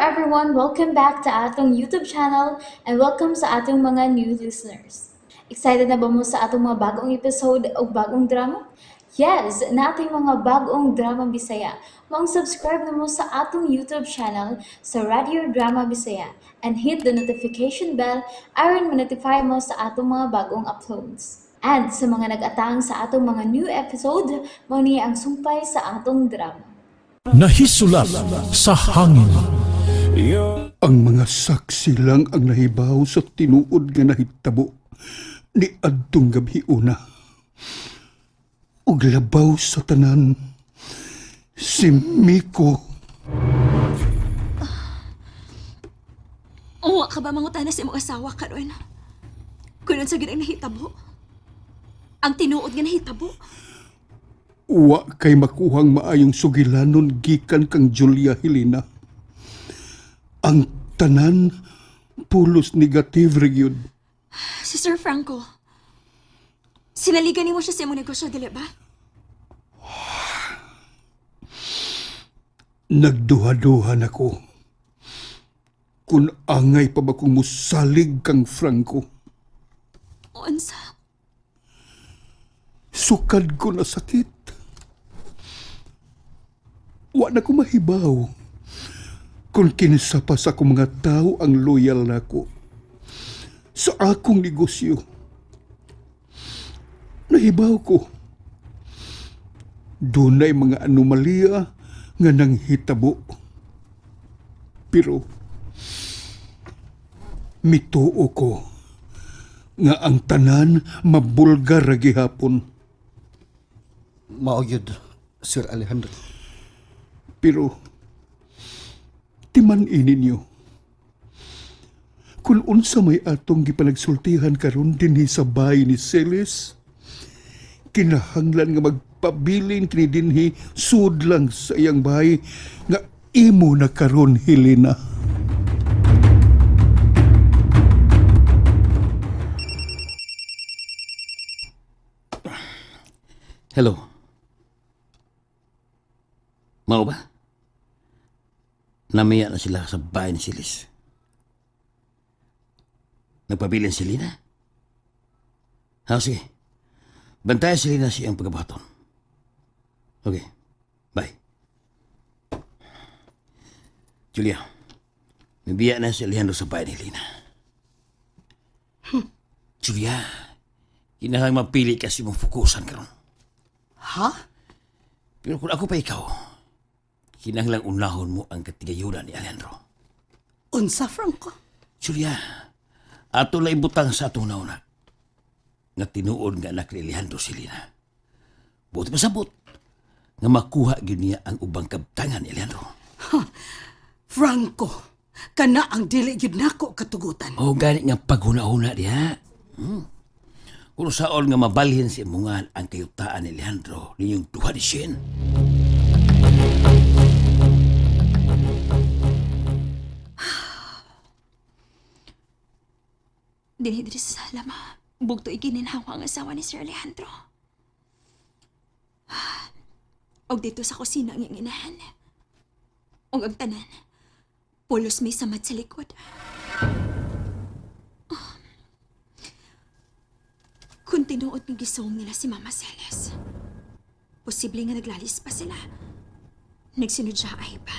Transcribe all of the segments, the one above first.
everyone, welcome back to atong YouTube channel and welcome sa atong mga new listeners. Excited na ba mo sa atong mga bagong episode o bagong drama? Yes, na ating mga bagong drama Bisaya. Mag-subscribe na mo sa atong YouTube channel sa Radio Drama Bisaya and hit the notification bell aron ma-notify mo sa atong mga bagong uploads. And sa mga nag-atang sa atong mga new episode, mo niya ang sumpay sa atong drama. Nahisulat sa hangin. Ang mga saksi lang ang nahibaw sa tinuod nga nahitabo ni adtong gabi una. Ug labaw sa tanan si Miko. Uwa ka ba mangutana sa imong asawa karon? Kunon sa gid ang nahitabo? Ang tinuod nga nahitabo? Wa kay makuhang maayong sugilanon gikan kang Julia Helena. Ang tanan pulos negative gyud. Si Sir Franco. Sinaligan ni mo siya sa imong negosyo, dili ba? Nagduha-duhan ako. Kung angay pa ba kung musalig kang Franco. Unsa? Sukad ko na sakit. Wa na ko mahibaw. Kung kinsa pa sa akong mga tao ang loyal nako sa akong negosyo. Nahibaw ko. Dunay mga anomalya nga nanghitabo. Pero mituo ko nga ang tanan mabulgar ra gihapon. Mao gyud, Sir Alejandro. Pero timan-inin niyo. Kung unsa may atong gipanagsultihan karon dinhi sa bahay ni Celes, kinahanglan nga magpabilin kini dinhi sud lang sa iyang bahay nga imo na karon, Helena. Hello. Mao ba? Namiya na sila sa bahay ni Silis. Nagpabilin si Lina? Sige. Bantayan si Lina siyang pagkabaton. Okay. Bye. Julia, nabiya na si Alejandro sa bahay ni Lina. Julia, kinahang mapili kasi mong fokusan karon. Ha? Pero kung ako pa ikaw, kinahanglang unahon mo ang katigayunan ni Alejandro. Unsa, Franco? Julia, ato lang ibutang sa atong nauna nga tinuod nga anak ni Alejandro si Lina. Buti pasabot nga makuha gyud niya ang ubang kabtangan ni Alejandro. Franco, kana ang dili gyud nako katugutan. O gani nga paghuna-huna diha. Kung saon nga mabalhin si imungan ang kayutaan ni Alejandro ninyong duha ni Shin. Dinhi sa sala, ma. Bugto igininhawa ang asawa ni Sir Alejandro. Og dito sa kusina ang inahan. Og ang tanan, pulos may samad sa likod. Kung tinuod ng gisong nila si Mama Celes, posible nga naglalis pa sila. Nagsunod siya ay pa.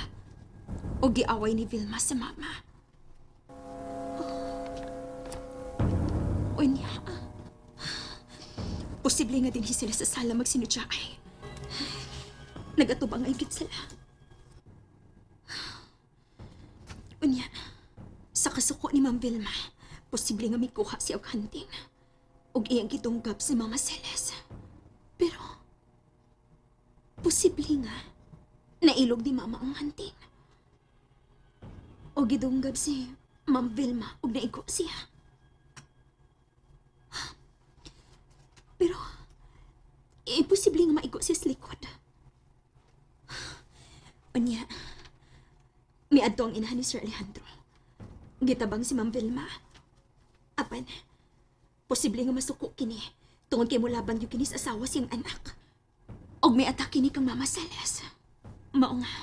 O giaway ni Vilma sa mama. Unya. Posible nga din sila sa sala magsunod siya ay. Nagatubang ay git sila. Unya. Sa kasuko ni Ma'am Vilma, posible nga may kuha siya og hunting. Og iyang gitunggap si Mama Celes. Pero, posible nga, nailog ni Mama ang hunting. O gidunggab si Ma'am Vilma og naigo siya. Pero, imposible nga maigo siya sa likod. Unya, may adto ang inahan ni Sir Alejandro. Gitabang si Ma'am Vilma. Apan, posible nga masuko kini tungod kay mulaban yung kini sa asawa siyang anak. Og may atake ni kang Mama Celes. Mao nga,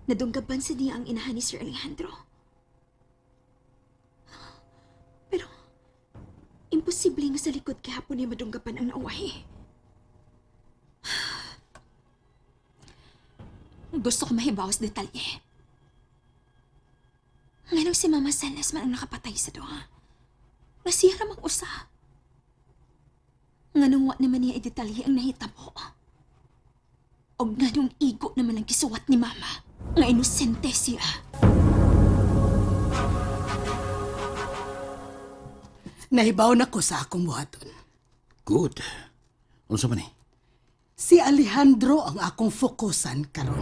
nadunggaban sa niya ang inahan ni Sir Alejandro. imposible nga sa likod kahapon ni madunggapan ang nauwahi. Gusto ko mahibawas detalye. Nganong si Mama Celes man ang nakapatay sa duha. Nasira mang usa. Nganong wa naman niya idetalye ang nahitabo. O nganong igo naman ang gisuwat ni Mama nga inosente siya. Nahibaw na ko sa akong buhaton. Good. Unsa man eh? Si Alejandro ang akong fokusan karon.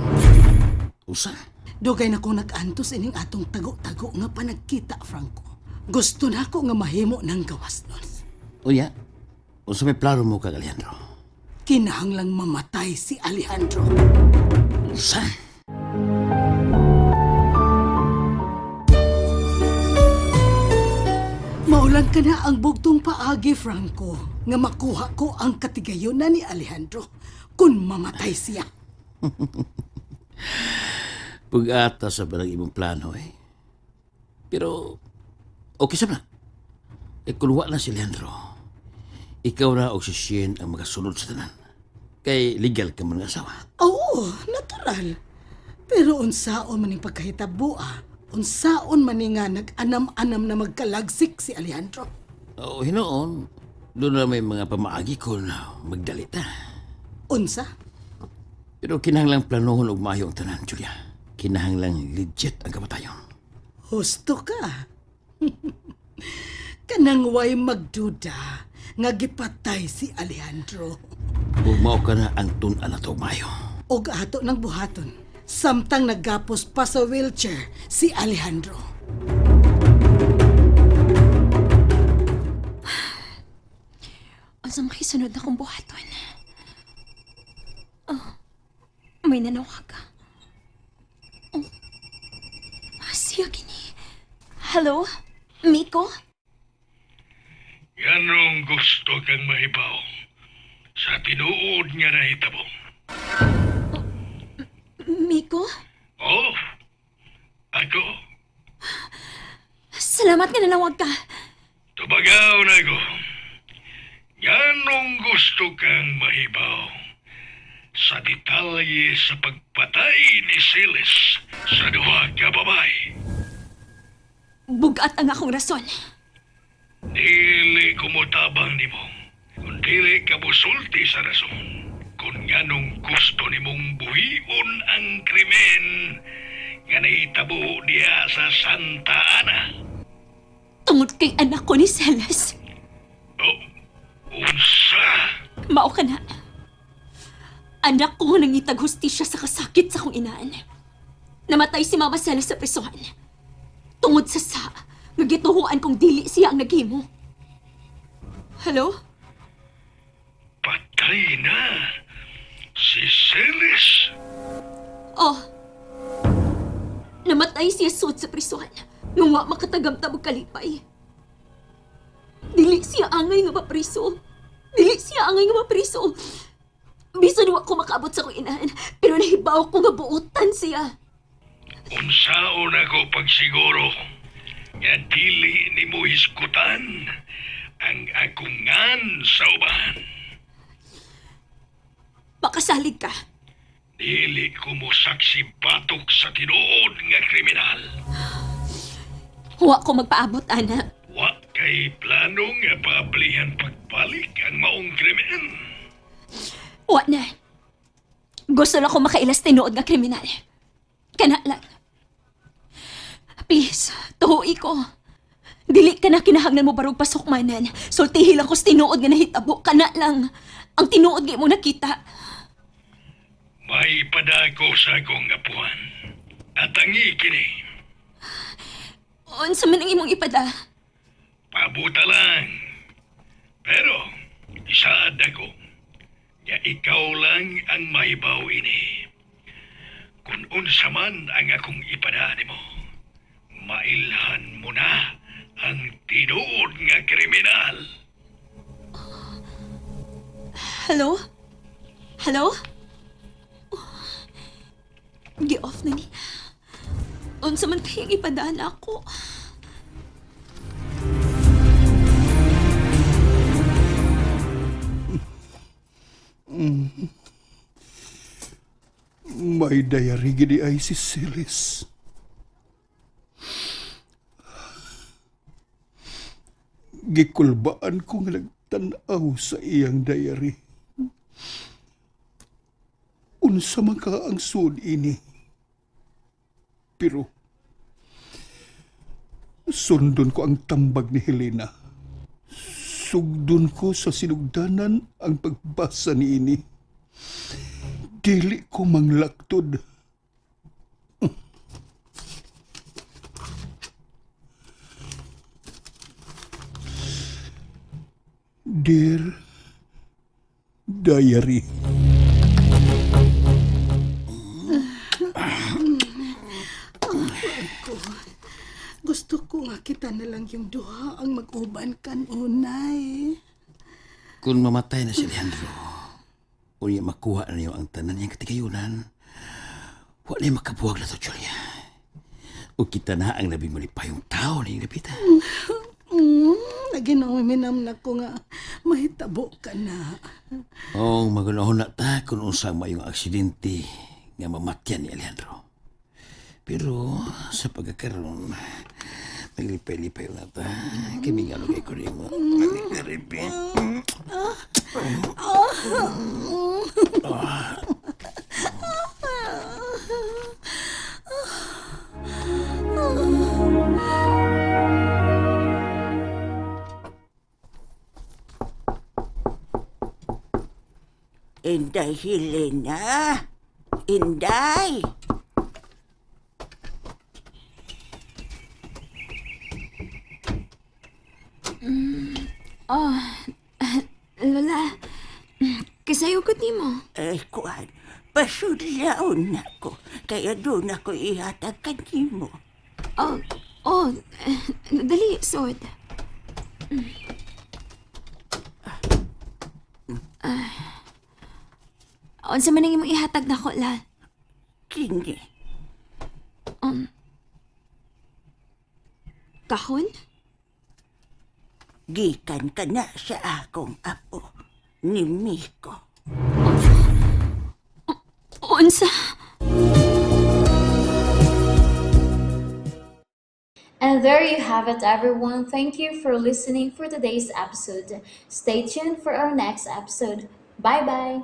Usa? Dugay na kong nag-antos ining atong tago-tago nga panagkita, Franco. Gusto na ako nga mahimo ng gawas nun. Unya, unsa may plano mo kag Alejandro? Kinahanglang mamatay si Alejandro. Usa? Maulang ka na ang bugtong paagi, Franco, nga makuha ko ang katigayon na ni Alejandro kung mamatay siya. Pag-ata sa barang imong plano eh. Pero, okay sa na. Kung wala na si Leandro, ikaw na o si Shane ang magasunod sa tanan. Kay legal ka man ng asawa. Oo, natural. Pero unsaon man yung pagkahitabo, unsaon man nga nag-anam-anam na magkalagsik si Alejandro. Oo, hinoon. Doon na may mga pamaagi ko na magdalita. Unsa? Pero kinahanglang planohon og maayo ang tanan, Julia. Kinahanglang legit ang kamatayon. Husto ka. Kanang way magduda nga gipatay si Alejandro. Ug mao ka na ang tun-an na maayo. Og ato ng buhaton, samtang naggapos pa sa wheelchair si Alejandro. Asa makisunod na kong buhaton. Oh, may nanawaga. Oh, siya gini. Hello? Miko? Yanong gusto kang mahibaw sa tinuod nga nahitabo. Miko? Oh, ako, Salamat nga nanawag ka. tubagaw na ko. Yanong gusto kang mahibaw sa detalye sa pagpatay ni Silas sa duha ka babae. Bugat ang akong rason. Dili kumutabang nimo, kung dili ka busulti sa rason. Kung nganong gusto nimong buhion ang krimen nga nahitabo diya sa Santa Ana. Tungod kay anak ko ni Celes. Oh, unsa? Mao ka na. Anak ko nangitag hustisya sa kasakit sa kong inaan. Namatay si Mama Celes sa prisuhan. Tungod sa nga gituhuan kong dili siya ang naghimo. Hello? Patay na si Celes. Oh. Namatay siya sud sa prisuhan. Nung wa makatagamta og kalipay. Dili siya angay nga mapriso. Dili siya angay nga mapriso. Bisan wa ko makaabot sa kong inaan, pero nahibaw ko nga buotan siya. Unsaon ako pagsiguro nga dili nimo hiskutan ang akungan sa uban. Makasalig ka. Dili ko mo saksi batok sa tinuod nga kriminal. Wa ko magpaabot, ana. Wa kay plano nga pablihan pagbalik ang maong krimen. Wa na. Gusto lang ko makailas tinuod nga kriminal. Kana lang. Please, tuhui ko. Dili ka na kinahanglan mo barog pasukmanan. Sultihi lang ko sa tinuod nga nahitabo. Kana lang. Ang tinuod nga mo nakita. May padako sa akong apuan. At ang ikini, Unsa man ang imong ipada? pabuta lang. Pero, isaad ako, nga ikaw lang ang mahibaw ini. Kung unsa man ang akong ipadaan mo, mailhan mo na ang tinuod nga kriminal. Hello? Hello? Gi-off na ni. Unsa man kayang ipadaan ako? May diary gini ay si Celis. Gikulbaan ko nga nagtanaw sa iyang diary. Unsa man ka ang sud ini. Pero sundon ko ang tambag ni Helena. Sugdon ko sa sinugdanan ang pagbasa ni ini. Dili ko manglaktod. Dear Diary. Gusto ko nga kita na lang yung duha ang mag-uban kan unay. Kung mamatay na si Alejandro, unya makuha na niyo ang tanan niyang katigayunan, wala niya makabuwag na to, Julia. O kita na ang labing malipayong tao na yung lapita. Naginamiminam na ko nga mahitabo ka na. Oo, magunahon na ta kung unsang mayong aksidente nga mamatyan ni Alejandro. Pero sa pagkakaroon, naglipay-lipay na ta. Kami nga lagay ko rin mo. Naglipay. Inday Helena. Inday. Lola, kasayo ko ni mo. Kuan, pasudlaon na ko. Kaya doon ako ihatag kanimo. Dali, sod. Unsa man ang imong ihatag nako, la? Kini, Kahon? gikan ka na sa akong apo, ni Miko. Unsa? And there you have it, everyone. Thank you for listening for today's episode. Stay tuned for our next episode. Bye bye.